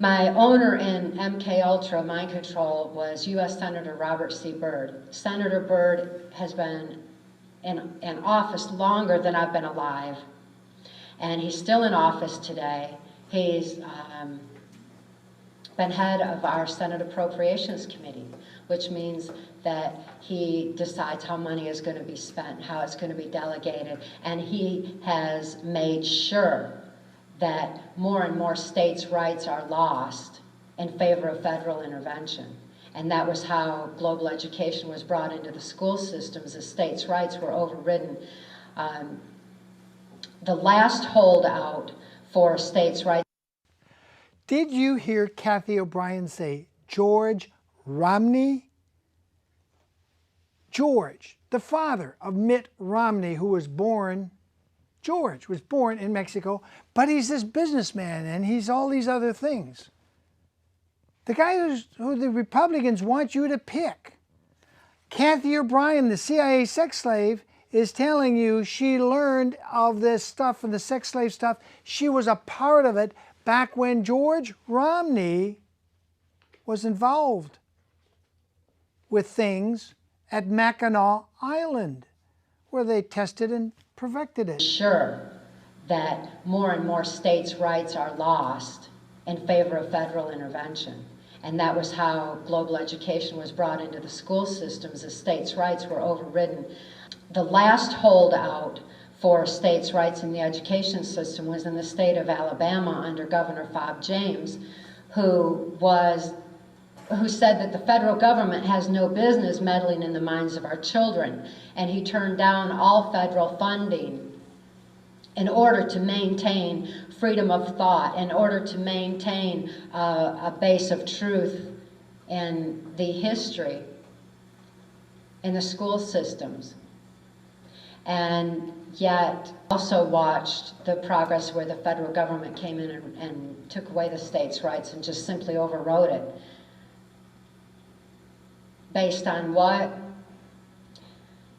My owner in MK Ultra Mind Control was U.S. Senator Robert C. Byrd. Senator Byrd has been in office longer than I've been alive, and he's still in office today. He's been head of our Senate Appropriations Committee, which means that he decides how money is going to be spent, how it's going to be delegated, and he has made sure that more and more states' rights are lost in favor of federal intervention. And that was how global education was brought into the school systems as states' rights were overridden. The last holdout for states' rights. Did you hear Cathy O'Brien say George Romney? George, the father of Mitt Romney, who was born, George was born in Mexico, but he's this businessman and he's all these other things. The guy who the Republicans want you to pick. Cathy O'Brien, the CIA sex slave, is telling you she learned of this stuff and the sex slave stuff. She was a part of it back when George Romney was involved with things at Mackinac Island, where they tested and perfected it. Sure that more and more states' rights are lost in favor of federal intervention. And that was how global education was brought into the school systems as states' rights were overridden. The last holdout for states' rights in the education system was in the state of Alabama under Governor Fob James, who said that the federal government has no business meddling in the minds of our children. And he turned down all federal funding in order to maintain freedom of thought, in order to maintain a base of truth in the history in the school systems. And yet also watched the progress where the federal government came in and took away the states' rights and just simply overrode it. Based on what?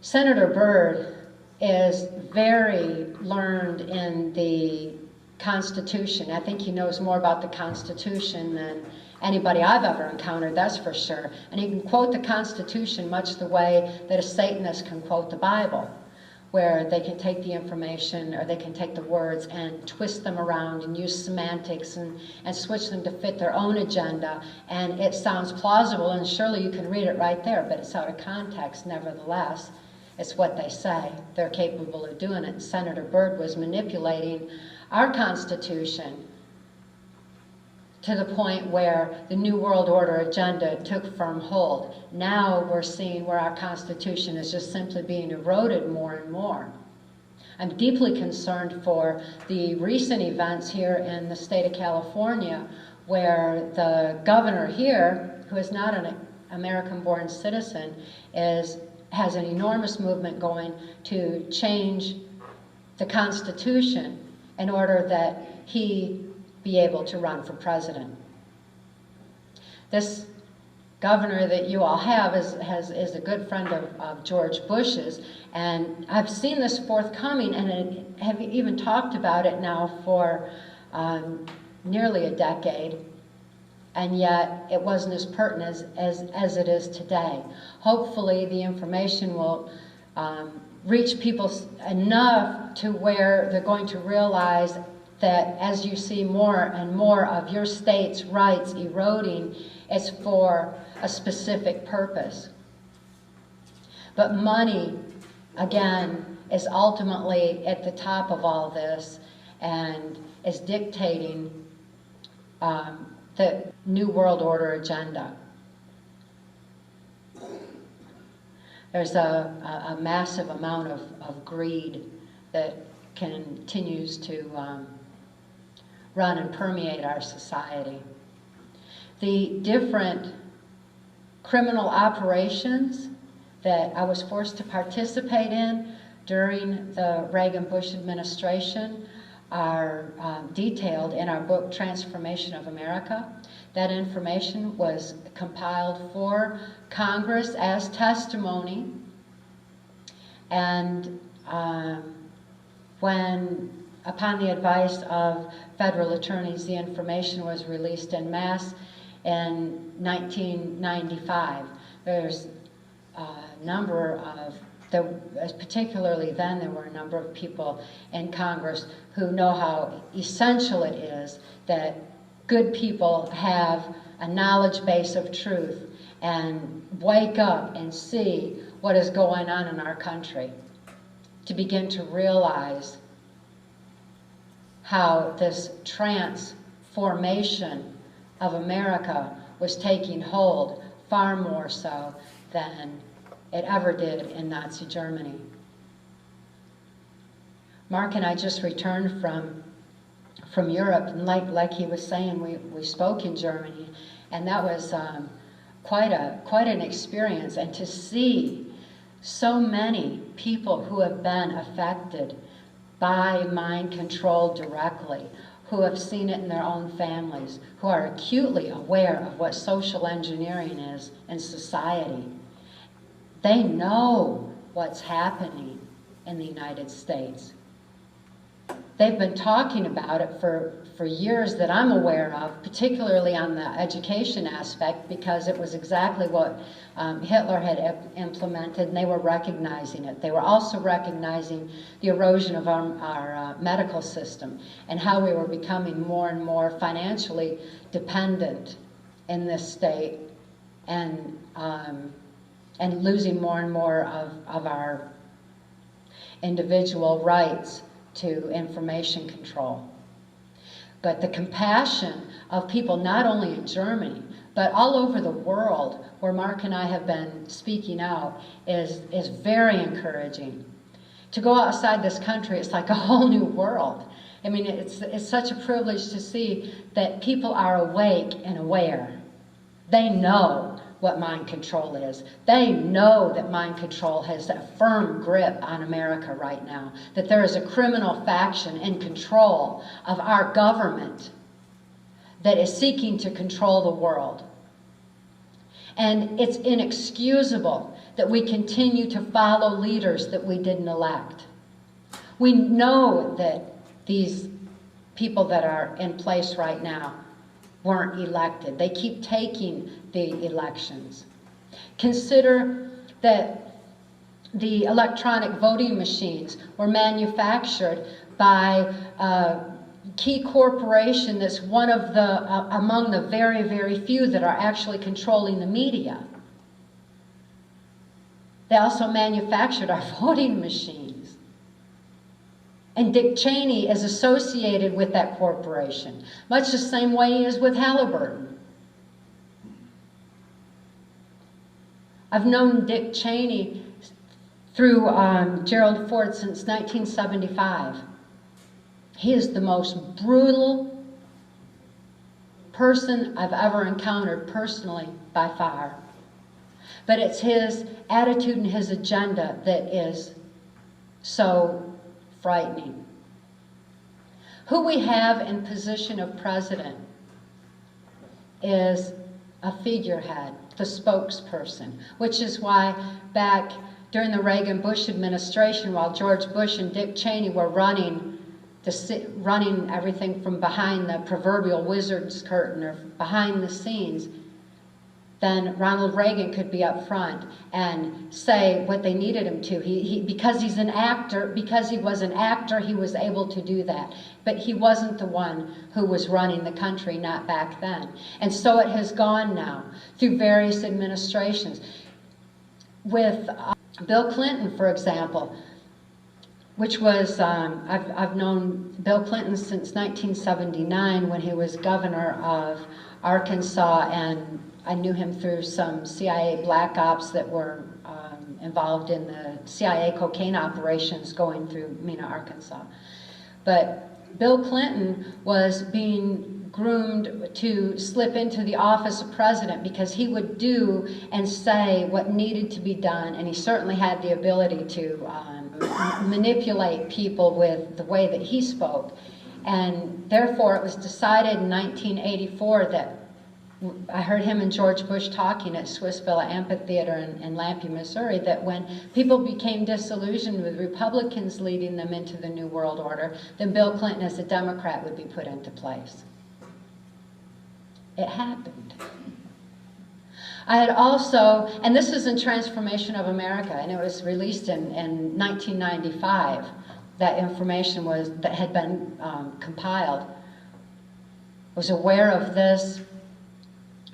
Senator Byrd is very learned in the Constitution. I think he knows more about the Constitution than anybody I've ever encountered, that's for sure. And he can quote the Constitution much the way that a Satanist can quote the Bible, where they can take the information or they can take the words and twist them around and use semantics and switch them to fit their own agenda. And it sounds plausible, and surely you can read it right there, but it's out of context nevertheless. It's what they say. They're capable of doing it. Senator Byrd was manipulating our Constitution to the point where the New World Order agenda took firm hold. Now we're seeing where our Constitution is just simply being eroded more and more. I'm deeply concerned for the recent events here in the state of California, where the governor here, who is not an American-born citizen, has an enormous movement going to change the Constitution in order that he be able to run for president. This governor that you all have is a good friend of George Bush's, and I've seen this forthcoming and have even talked about it now for nearly a decade, and yet it wasn't as pertinent as it is today. Hopefully the information will reach people enough to where they're going to realize that as you see more and more of your state's rights eroding, it's for a specific purpose. But money, again, is ultimately at the top of all this and is dictating the New World Order agenda. There's a massive amount of greed that continues to run and permeate our society. The different criminal operations that I was forced to participate in during the Reagan-Bush administration are detailed in our book, Transformation of America. That information was compiled for Congress as testimony, and when upon the advice of federal attorneys, the information was released en masse in 1995. There's a number of, particularly then, there were a number of people in Congress who know how essential it is that good people have a knowledge base of truth and wake up and see what is going on in our country, to begin to realize how this transformation of America was taking hold far more so than it ever did in Nazi Germany. Mark and I just returned from Europe, and like he was saying, we spoke in Germany, and that was quite an experience. And to see so many people who have been affected by mind control directly, who have seen it in their own families, who are acutely aware of what social engineering is in society. They know what's happening in the United States. They've been talking about it for years that I'm aware of, particularly on the education aspect, because it was exactly what Hitler had implemented, and they were recognizing it. They were also recognizing the erosion of our medical system and how we were becoming more and more financially dependent in this state, and losing more and more of our individual rights to information control. But the compassion of people not only in Germany, but all over the world where Mark and I have been speaking out is very encouraging. To go outside this country, it's like a whole new world. I mean, it's such a privilege to see that people are awake and aware. They know what mind control is. They know that mind control has a firm grip on America right now, that there is a criminal faction in control of our government that is seeking to control the world. And it's inexcusable that we continue to follow leaders that we didn't elect. We know that these people that are in place right now weren't elected. They keep taking the elections. Consider that the electronic voting machines were manufactured by a key corporation that's one of the, among the very, very few that are actually controlling the media. They also manufactured our voting machines. And Dick Cheney is associated with that corporation, much the same way he is with Halliburton. I've known Dick Cheney through Gerald Ford since 1975. He is the most brutal person I've ever encountered personally, by far. But it's his attitude and his agenda that is so frightening. Who we have in position of president is a figurehead, the spokesperson, which is why back during the Reagan-Bush administration, while George Bush and Dick Cheney were running everything from behind the proverbial wizard's curtain or behind the scenes, then Ronald Reagan could be up front and say what they needed him to. Because he's an actor, because he was an actor, he was able to do that. But he wasn't the one who was running the country, not back then. And so it has gone now through various administrations. With Bill Clinton, for example, which was, I've known Bill Clinton since 1979 when he was governor of Arkansas, and I knew him through some CIA black ops that were involved in the CIA cocaine operations going through Mena, Arkansas. But Bill Clinton was being groomed to slip into the office of president because he would do and say what needed to be done, and he certainly had the ability to manipulate people with the way that he spoke. And therefore it was decided in 1984 that I heard him and George Bush talking at Swiss Villa Amphitheater in Lampe, Missouri, that when people became disillusioned with Republicans leading them into the New World Order, then Bill Clinton as a Democrat would be put into place. It happened. I had also, and this is in Transformation of America, and it was released in 1995. That information that had been compiled. Was aware of this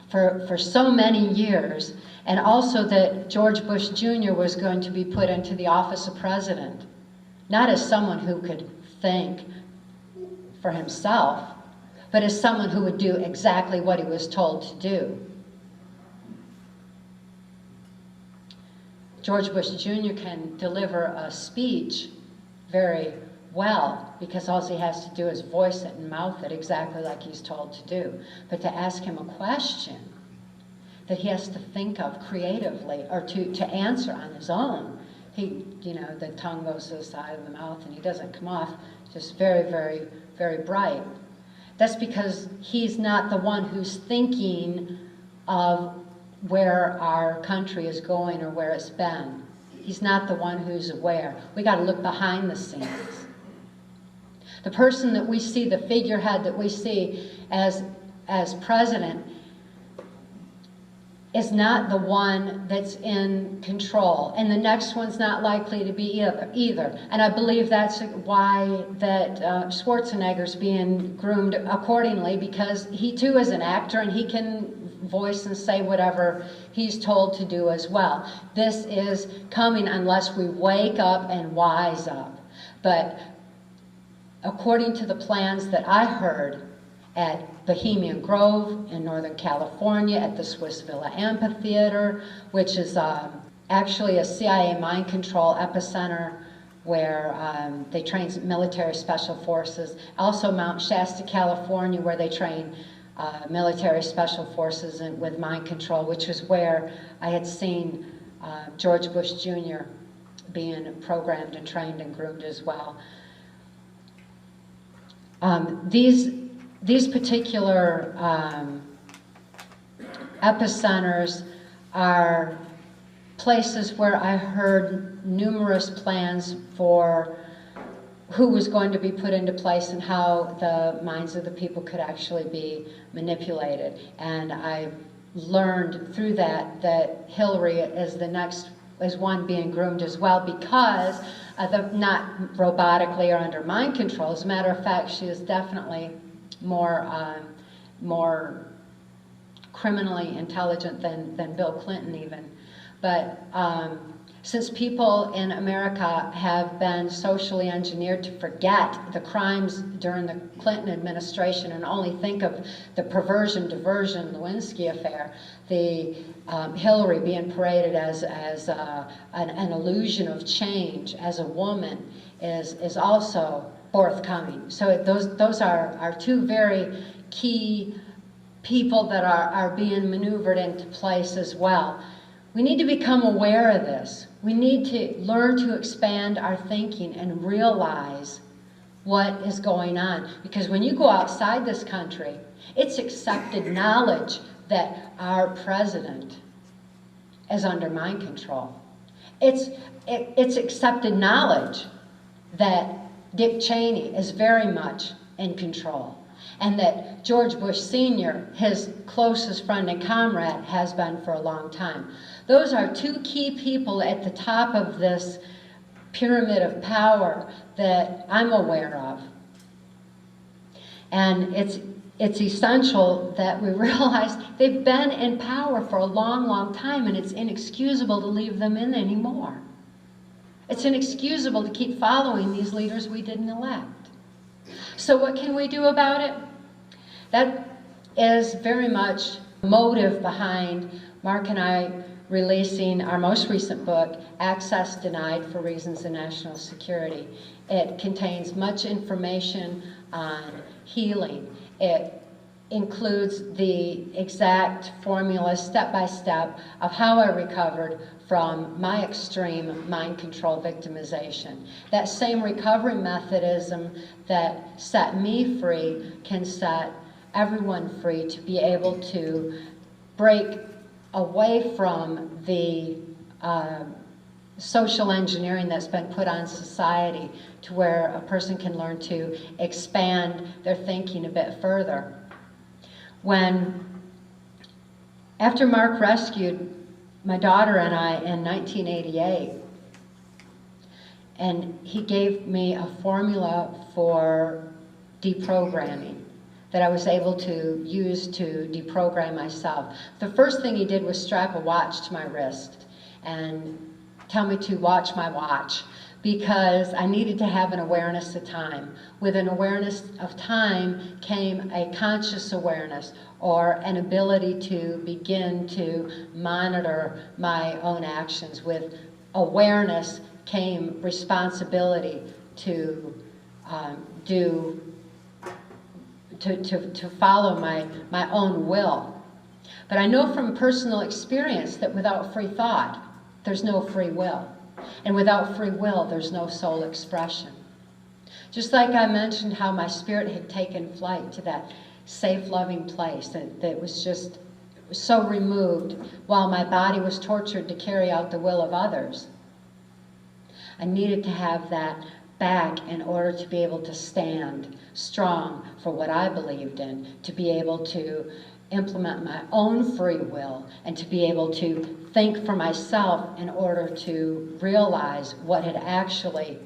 for so many years, and also that George Bush Jr. was going to be put into the office of president, not as someone who could think for himself, but as someone who would do exactly what he was told to do. George Bush Jr. can deliver a speech very well, because all he has to do is voice it and mouth it exactly like he's told to do. But to ask him a question that he has to think of creatively, or to answer on his own, the tongue goes to the side of the mouth and he doesn't come off just very, very, very bright. That's because he's not the one who's thinking of where our country is going or where it's been. He's not the one who's aware. We got to look behind the scenes. The person that we see, the figurehead that we see as president, is not the one that's in control, and the next one's not likely to be either. And I believe that's why that Schwarzenegger's being groomed accordingly, because he too is an actor and he can voice and say whatever he's told to do as well. This is coming unless we wake up and wise up. But according to the plans that I heard at Bohemian Grove in Northern California, at the Swiss Villa Amphitheater, which is actually a CIA mind control epicenter where they train military special forces. Also Mount Shasta, California, where they train military special forces with mind control, which was where I had seen George Bush Jr. being programmed and trained and groomed as well. These particular epicenters are places where I heard numerous plans for who was going to be put into place and how the minds of the people could actually be manipulated. And I learned through that Hillary is one being groomed as well, because not robotically or under mind control. As a matter of fact, she is definitely more criminally intelligent than Bill Clinton even. But since people in America have been socially engineered to forget the crimes during the Clinton administration and only think of the perversion, diversion, Lewinsky affair, the Hillary being paraded as an illusion of change as a woman is also forthcoming. So those are two very key people that are being maneuvered into place as well. We need to become aware of this. We need to learn to expand our thinking and realize what is going on. Because when you go outside this country, it's accepted knowledge that our president is under mind control. It's accepted knowledge that Dick Cheney is very much in control, and that George Bush Sr., his closest friend and comrade, has been for a long time. Those are two key people at the top of this pyramid of power that I'm aware of. And it's essential that we realize they've been in power for a long, long time, and it's inexcusable to leave them in anymore. It's inexcusable to keep following these leaders we didn't elect. So what can we do about it? That is very much motive behind Mark and I releasing our most recent book, Access Denied for Reasons of National Security. It contains much information on healing. It includes the exact formula, step by step, of how I recovered from my extreme mind control victimization. That same recovery methodism that set me free can set everyone free to be able to break away from the social engineering that's been put on society, to where a person can learn to expand their thinking a bit further. After Mark rescued my daughter and I in 1988, and he gave me a formula for deprogramming that I was able to use to deprogram myself. The first thing he did was strap a watch to my wrist and tell me to watch my watch, because I needed to have an awareness of time. With an awareness of time came a conscious awareness, or an ability to begin to monitor my own actions. With awareness came responsibility to follow my own will. But I know from personal experience that without free thought, there's no free will. And without free will, there's no soul expression. Just like I mentioned how my spirit had taken flight to that safe, loving place that was just so removed, while my body was tortured to carry out the will of others. I needed to have that back in order to be able to stand strong for what I believed in, to be able to implement my own free will, and to be able to think for myself in order to realize what had actually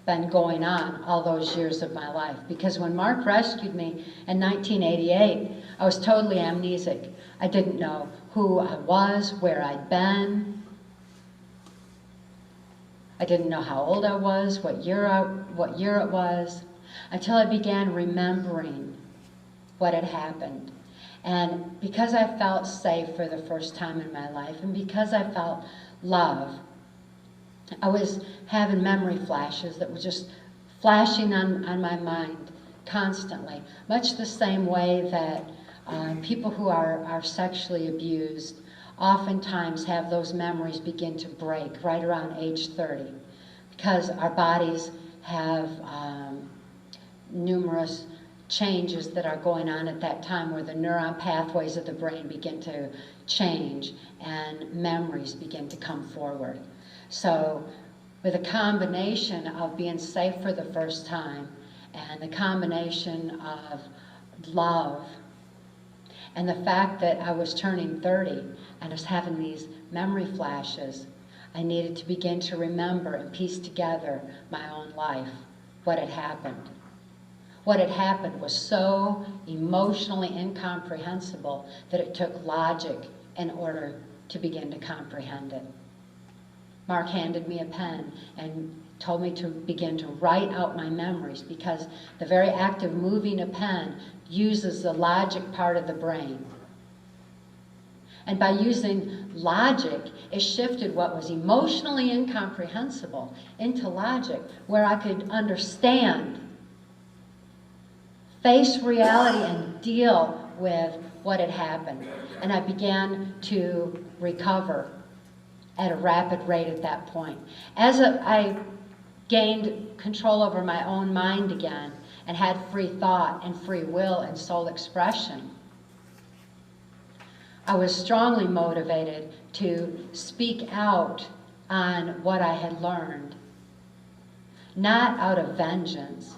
been going on all those years of my life. Because when Mark rescued me in 1988, I was totally amnesic. I didn't know who I was, where I'd been. I didn't know how old I was, what year it was, until I began remembering what had happened. And because I felt safe for the first time in my life, and because I felt love, I was having memory flashes that were just flashing on my mind constantly, much the same way that people who are sexually abused oftentimes have those memories begin to break right around age 30, because our bodies have numerous changes that are going on at that time, where the neuron pathways of the brain begin to change and memories begin to come forward. So with a combination of being safe for the first time, and the combination of love, and the fact that I was turning 30 and I was having these memory flashes, I needed to begin to remember and piece together my own life, what had happened. What had happened was so emotionally incomprehensible that it took logic in order to begin to comprehend it. Mark handed me a pen and told me to begin to write out my memories, because the very act of moving a pen uses the logic part of the brain. And by using logic, it shifted what was emotionally incomprehensible into logic, where I could understand, face reality, and deal with what had happened. And I began to recover at a rapid rate at that point. As I gained control over my own mind again, and had free thought and free will and soul expression, I was strongly motivated to speak out on what I had learned, not out of vengeance,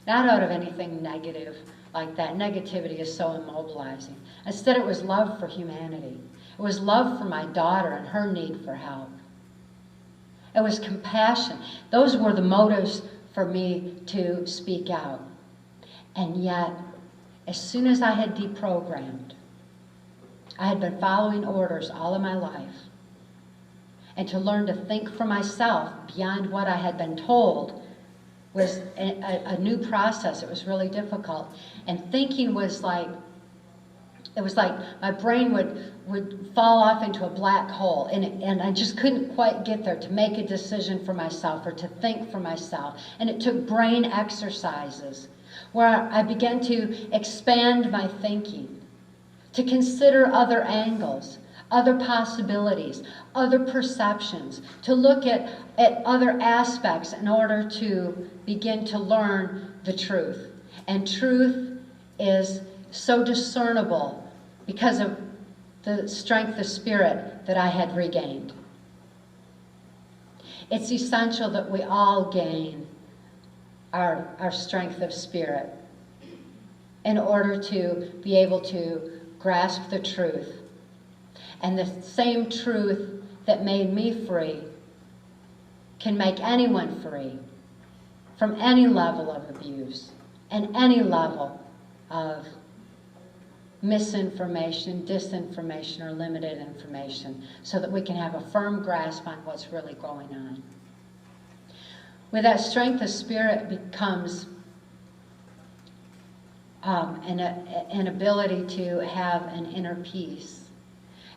not out of anything negative like that. Negativity is so immobilizing. Instead, it was love for humanity. It was love for my daughter and her need for help. It was compassion. Those were the motives for me to speak out. And yet, as soon as I had deprogrammed, I had been following orders all of my life. And to learn to think for myself beyond what I had been told was a new process. It was really difficult. And thinking was like, it was like my brain would fall off into a black hole, and I just couldn't quite get there to make a decision for myself or to think for myself. And it took brain exercises where I began to expand my thinking, to consider other angles, other possibilities, other perceptions, to look at other aspects in order to begin to learn the truth. And truth is so discernible because of the strength of spirit that I had regained. It's essential that we all gain our strength of spirit in order to be able to grasp the truth. And the same truth that made me free can make anyone free from any level of abuse and any level of misinformation, disinformation, or limited information, so that we can have a firm grasp on what's really going on. With that strength of spirit becomes an ability to have an inner peace.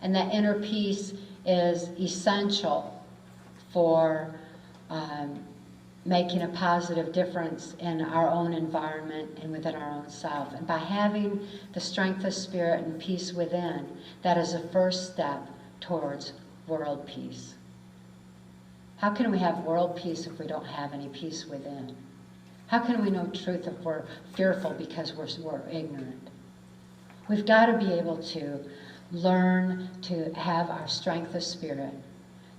And that inner peace is essential for making a positive difference in our own environment and within our own self. And by having the strength of spirit and peace within, that is a first step towards world peace. How can we have world peace if we don't have any peace within? How can we know truth if we're fearful because we're ignorant? We've got to be able to learn to have our strength of spirit,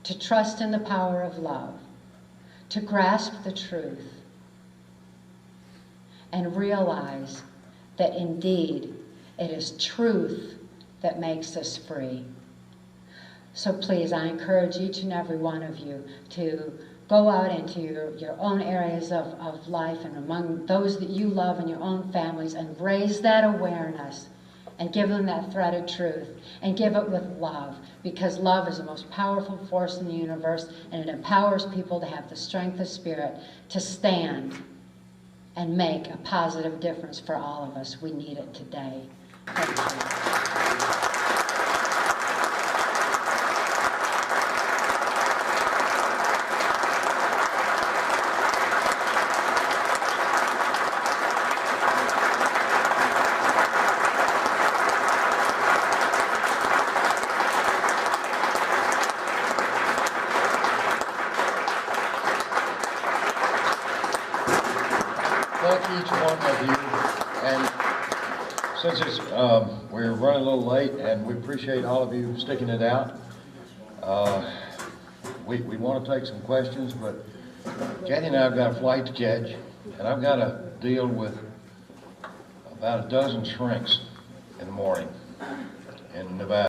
to trust in the power of love, to grasp the truth, and realize that indeed it is truth that makes us free. So please, I encourage each and every one of you to go out into your own areas of life and among those that you love in your own families and raise that awareness and give them that thread of truth and give it with love, because love is the most powerful force in the universe, and it empowers people to have the strength of spirit to stand and make a positive difference for all of us. We need it today. Thank you. Thank each one of you, and since we're running a little late, and we appreciate all of you sticking it out, we want to take some questions, but Cathy and I have got a flight to catch, and I've got to deal with about a dozen shrinks in the morning in Nevada.